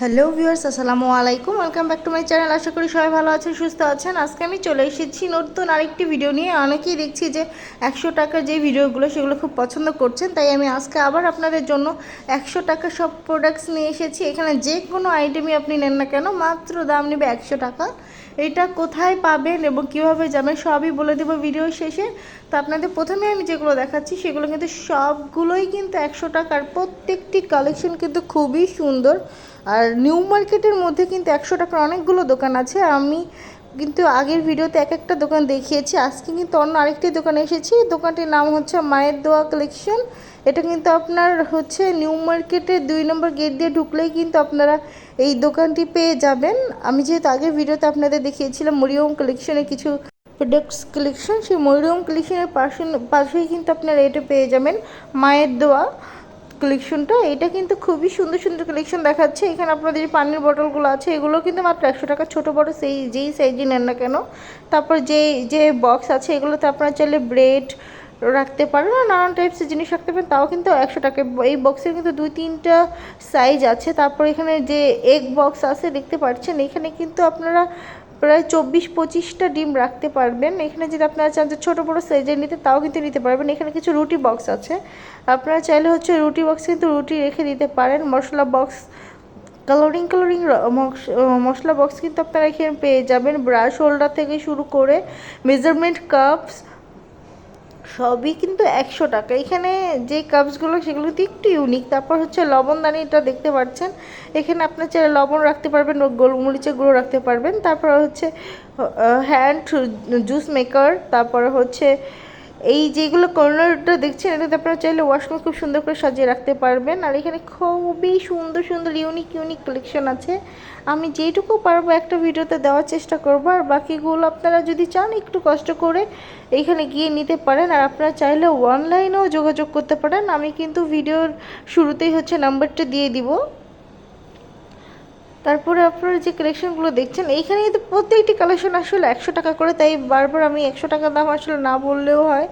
Hello viewers, আসসালামু আলাইকুম। Welcome back to my channel. আশা করি সবাই ভালো আছেন, সুস্থ আছেন। আজকে আমি চলে এসেছি নতুন আরেকটি ভিডিও নিয়ে। অনেকেই দেখছি যে 100 টাকার যে ভিডিওগুলো সেগুলো খুব পছন্দ করছেন, তাই আমি আজকে আবার আপনাদের জন্য 100 টাকার সব প্রোডাক্টস নিয়ে এসেছি। এখানে যে কোনো আইটেমই আপনি নেন না কেন, মাত্র দাম নেবে 100 টাকা। এটা কোথায় পাবেন এবং কীভাবে যাবেন সবই বলে দেবো ভিডিও শেষে। তো আপনাদের প্রথমে আমি যেগুলো দেখাচ্ছি সেগুলো কিন্তু সবগুলোই কিন্তু 100 টাকার। প্রত্যেকটি কালেকশন কিন্তু খুবই সুন্দর। আর নিউ মার্কেটের মধ্যে কিন্তু 100 টাকার অনেকগুলো দোকান আছে। আমি কিন্তু আগের ভিডিওতে এক একটা দোকান দেখিয়েছি, আজকে কিন্তু অন্য আরেকটি দোকানে এসেছি। দোকানটির নাম হচ্ছে মায়ের দোয়া কালেকশন। এটা কিন্তু আপনার হচ্ছে নিউ মার্কেটের 2 নম্বর গেট দিয়ে ঢুকলেই কিন্তু আপনারা এই দোকানটি পেয়ে যাবেন। আমি যেহেতু আগের ভিডিওতে আপনাদের দেখিয়েছিলাম মরিয়ম কালেকশনের কিছু প্রোডাক্টস কালেকশন, সেই মরিয়ম কালেকশনের পাশেই কিন্তু আপনারা এটা পেয়ে যাবেন মায়ের দোয়া কালেকশনটা। এটা কিন্তু খুবই সুন্দর সুন্দর কালেকশন দেখাচ্ছে। এখানে আপনাদের যে পানির বোতলগুলো আছে এগুলো কিন্তু মাত্র 100 টাকা, ছোটো বড়ো যেই সাইজই নেন না কেন। তারপর যে বক্স আছে এগুলোতে আপনারা চাইলে ব্রেড রাখতে পারেন আর নানান টাইপসের জিনিস রাখতে পারেন, তাও কিন্তু 100 টাকা। এই বক্সের কিন্তু 2-3টা সাইজ আছে। তারপর এখানে যে এগ বক্স আছে দেখতে পাচ্ছেন, এখানে কিন্তু আপনারা প্রায় 24-25টা ডিম রাখতে পারবেন। এখানে যদি আপনারা চান যে ছোটো বড়ো সাইজের নিতে, তাও কিন্তু নিতে পারবেন। এখানে কিছু রুটি বক্স আছে, আপনারা চাইলে হচ্ছে রুটি বক্স কিন্তু রুটি রেখে দিতে পারেন। মশলা বক্স, কালারিং মশলা বক্স কিন্তু আপনারা এখানে পেয়ে যাবেন। ব্রাশ হোল্ডার থেকে শুরু করে মেজারমেন্ট কাপস সবই কিন্তু 100 টাকা। এখানে যে কাপসগুলো সেগুলো কিন্তু একটু ইউনিক। তারপর হচ্ছে লবণদানিটা দেখতে পাচ্ছেন, এখানে আপনার চাইলে লবণ রাখতে পারবেন ও গোলমরিচের গুঁড়ো রাখতে পারবেন। তারপর হচ্ছে হ্যান্ড জুস মেকার। তারপরে হচ্ছে এই যেগুলো কর্নারটা দেখছেন, এটাতে আপনারা চাইলে ওয়াশরুম খুব সুন্দর করে সাজিয়ে রাখতে পারবেন। আর এখানে খুবই সুন্দর সুন্দর ইউনিক কালেকশন আছে। আমি যেইটুকু পারবো একটা ভিডিওতে দেওয়ার চেষ্টা করবো, আর বাকিগুলো আপনারা যদি চান একটু কষ্ট করে এইখানে গিয়ে নিতে পারেন। আর আপনারা চাইলে অনলাইনেও যোগাযোগ করতে পারেন। আমি কিন্তু ভিডিওর শুরুতেই হচ্ছে নাম্বারটা দিয়ে দিব। তারপরে আপনারা যে কালেকশনগুলো দেখছেন এইখানে কিন্তু প্রত্যেকটি কালেকশন আসলে 100 টাকা করে, তাই বারবার আমি 100 টাকা দাম আসলে না বললেও হয়।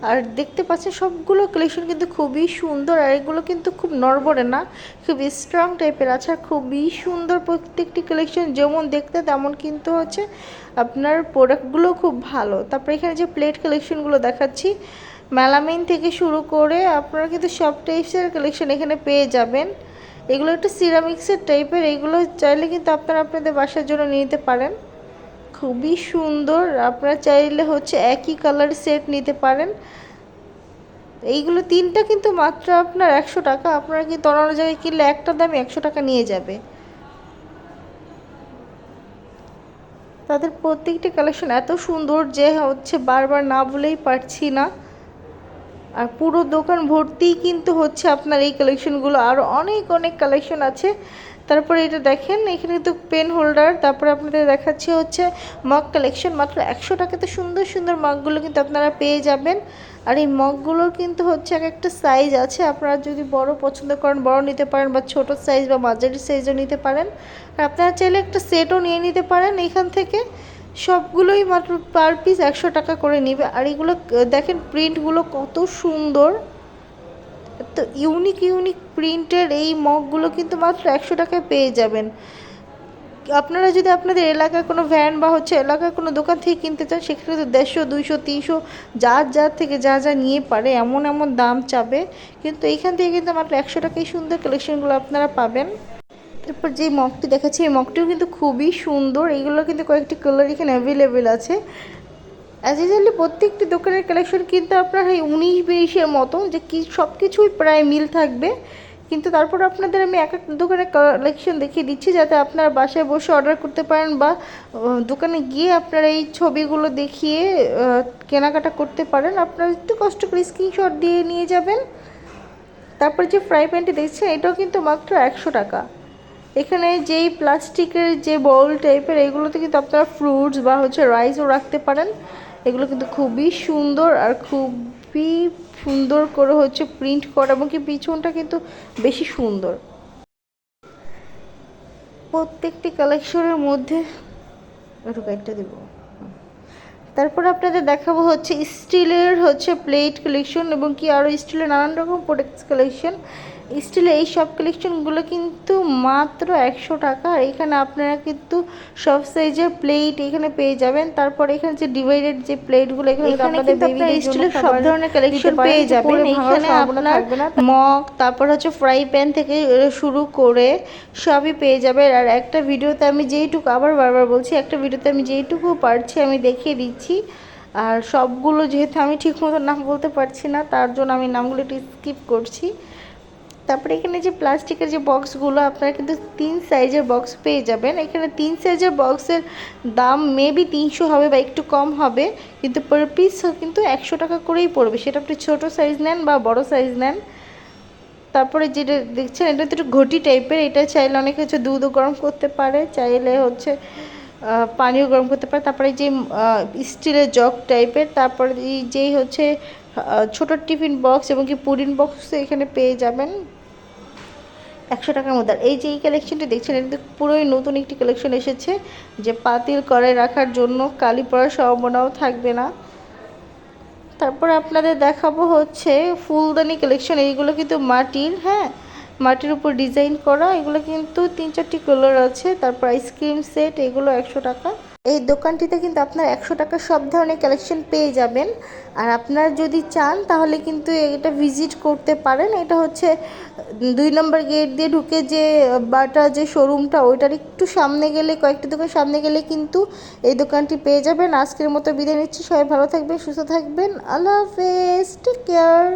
আর দেখতে পাচ্ছেন সবগুলো কালেকশন কিন্তু খুবই সুন্দর, আর এগুলো কিন্তু খুব নড়বড়ে না, খুব স্ট্রং টাইপের আছে। আর খুবই সুন্দর প্রত্যেকটি কালেকশন, যেমন দেখতে তেমন কিন্তু হচ্ছে আপনার প্রোডাক্টগুলো খুব ভালো। তারপরে এখানে যে প্লেট কালেকশনগুলো দেখাচ্ছি, মেলামিন থেকে শুরু করে আপনারা কিন্তু সব টাইপসের কালেকশন এখানে পেয়ে যাবেন। এগুলো একটু সিরামিক্সের টাইপের, এগুলো চাইলে কিন্তু আপনারা আপনাদের বাসার জন্য নিতে পারেন। খুবই সুন্দর, আপনারা চাইলে হচ্ছে একই কালার সেট নিতে পারেন। এইগুলো 3টা কিন্তু মাত্র আপনার 100 টাকা। আপনারা কিন্তু অন্য জায়গায় কিনলে একটা দামে 100 টাকা নিয়ে যাবে। তাদের প্রত্যেকটি কালেকশন এত সুন্দর যে হচ্ছে বারবার না বলেই পারছি না। আর পুরো দোকান ভর্তিই কিন্তু হচ্ছে আপনার এই কালেকশনগুলো। আরও অনেক কালেকশন আছে। তারপরে এটা দেখেন, এখানে কিন্তু পেন হোল্ডার। তারপরে আপনাদের দেখাচ্ছি হচ্ছে মগ কালেকশন। মাত্র 100 টাকাতে সুন্দর সুন্দর মগগুলো কিন্তু আপনারা পেয়ে যাবেন। আর এই মগগুলোর কিন্তু হচ্ছে এক একটা সাইজ আছে, আপনারা যদি বড় পছন্দ করেন বড় নিতে পারেন, বা ছোট সাইজ বা মাঝারি সাইজও নিতে পারেন। আর আপনারা চাইলে একটা সেটও নিয়ে নিতে পারেন এখান থেকে। সবগুলোই মাত্র পার পিস 100 টাকা করে নেবে। আর এগুলো দেখেন প্রিন্টগুলো কত সুন্দর, তো ইউনিক প্রিন্টের এই মগগুলো কিন্তু মাত্র 100 টাকায় পেয়ে যাবেন। আপনারা যদি আপনাদের এলাকার কোনো ভ্যান বা হচ্ছে এলাকার কোনো দোকান থেকে কিনতে চান, সেক্ষেত্রে তো 150, 200, 300 যার থেকে যা নিয়ে পারে এমন দাম চাবে। কিন্তু এইখান থেকে কিন্তু মাত্র 100 টাকায় সুন্দর কালেকশনগুলো আপনারা পাবেন। তারপর যে মগটি দেখাচ্ছি, এই মগটিও কিন্তু খুবই সুন্দর। এইগুলো কিন্তু কয়েকটি কালার এখানে অ্যাভেলেবেল আছে। অ্যাজ ইউজুয়ালি প্রত্যেকটি দোকানের কালেকশন কিন্তু আপনার এই 19-20-এর মতো, যে কি সব কিছুই প্রায় মিল থাকবে। কিন্তু তারপর আপনাদের আমি এক একটা দোকানের কালেকশন দেখিয়ে দিচ্ছি, যাতে আপনারা বাসায় বসে অর্ডার করতে পারেন, বা দোকানে গিয়ে আপনারা এই ছবিগুলো দেখিয়ে কেনাকাটা করতে পারেন। আপনারা একটু কষ্ট করে স্ক্রিনশট দিয়ে নিয়ে যাবেন। তারপর যে ফ্রাই প্যানটি দেখছেন, এটাও কিন্তু মাত্র 100 টাকা। এখানে যেই প্লাস্টিকের যে বাউল টাইপের, এগুলোতে কিন্তু আপনারা ফ্রুটস বা হচ্ছে রাইসও রাখতে পারেন। এগুলো কিন্তু খুবই সুন্দর, আর খুবই সুন্দর করে হচ্ছে প্রিন্ট করা, এবং কি পিছনটা কিন্তু বেশি সুন্দর। প্রত্যেকটি কালেকশনের মধ্যে একটু গাইডটা দেবো। তারপর আপনাদের দেখাবো হচ্ছে স্টিলের হচ্ছে প্লেট কালেকশন, এবং কি আরও স্টিলের নানান রকম প্রোডাক্টস কালেকশন। স্টিলের এই সব কালেকশনগুলো কিন্তু মাত্র 100 টাকা। আর এখানে আপনারা কিন্তু সব সাইজের প্লেট এখানে পেয়ে যাবেন। তারপর এখানে যে ডিভাইডেড যে প্লেটগুলো, এখানে আপনাদের বেবিদের জন্য সব ধরনের কালেকশন পেয়ে যাবেন। এখানে আপনার মগ, তারপর হচ্ছে ফ্রাই প্যান থেকে শুরু করে সবই পেয়ে যাবেন। আর একটা ভিডিওতে আমি যেইটুকু, আবার বারবার বলছি, একটা ভিডিওতে আমি যেইটুকু পারছি আমি দেখিয়ে দিচ্ছি। আর সবগুলো যেহেতু আমি ঠিক মতো নাম বলতে পারছি না, তার জন্য আমি নামগুলো একটু স্কিপ করছি। তারপরে এখানে যে প্লাস্টিকের যে বক্সগুলো, আপনারা কিন্তু 3 সাইজের বক্স পেয়ে যাবেন। এখানে 3 সাইজের বক্সের দাম মেবি 300 হবে বা একটু কম হবে, কিন্তু পার পিস কিন্তু 100 টাকা করেই পড়বে, সেটা আপনি ছোটো সাইজ নেন বা বড় সাইজ নেন। তারপরে যেটা দেখছেন এটা তো একটু ঘটি টাইপের, এটা চাইলে অনেকে হচ্ছে দুধও গরম করতে পারে, চাইলে হচ্ছে পানিও গরম করতে পারে। তারপরে যে স্টিলের জগ টাইপের, তারপরে যেই হচ্ছে ছোটো টিফিন বক্স এবং কি পুডিং বক্স এখানে পেয়ে যাবেন 100 টাকার মধ্যে। আর এই যে এই কালেকশনটি দেখছেন, এটা কিন্তু পুরোই নতুন একটি কালেকশন এসেছে, যে পাতিল কড়াই রাখার জন্য, কালি পড়ার সম্ভাবনাও থাকবে না। তারপর আপনাদের দেখাবো হচ্ছে ফুলদানি কালেকশন। এইগুলো কিন্তু মাটির, হ্যাঁ, মাটির উপর ডিজাইন করা, এগুলো কিন্তু 3-4টি কালার আছে। তারপর আইসক্রিম সেট, এগুলো 100 টাকা। এই দোকানটিতে কিন্তু আপনার 100 টাকার সব ধরনের কালেকশন পেয়ে যাবেন। আর আপনারা যদি চান তাহলে কিন্তু এটা ভিজিট করতে পারেন। এটা হচ্ছে 2 নম্বর গেট দিয়ে ঢুকে যে বাটা যে শোরুমটা, ওইটার একটু সামনে গেলে, কয়েকটি দোকান সামনে গেলে কিন্তু এই দোকানটি পেয়ে যাবেন। আজকের মতো বিদায় নিচ্ছি, সবাই ভালো থাকবেন, সুস্থ থাকবেন, আল্লাহ হাফেজ, টেক কেয়ার।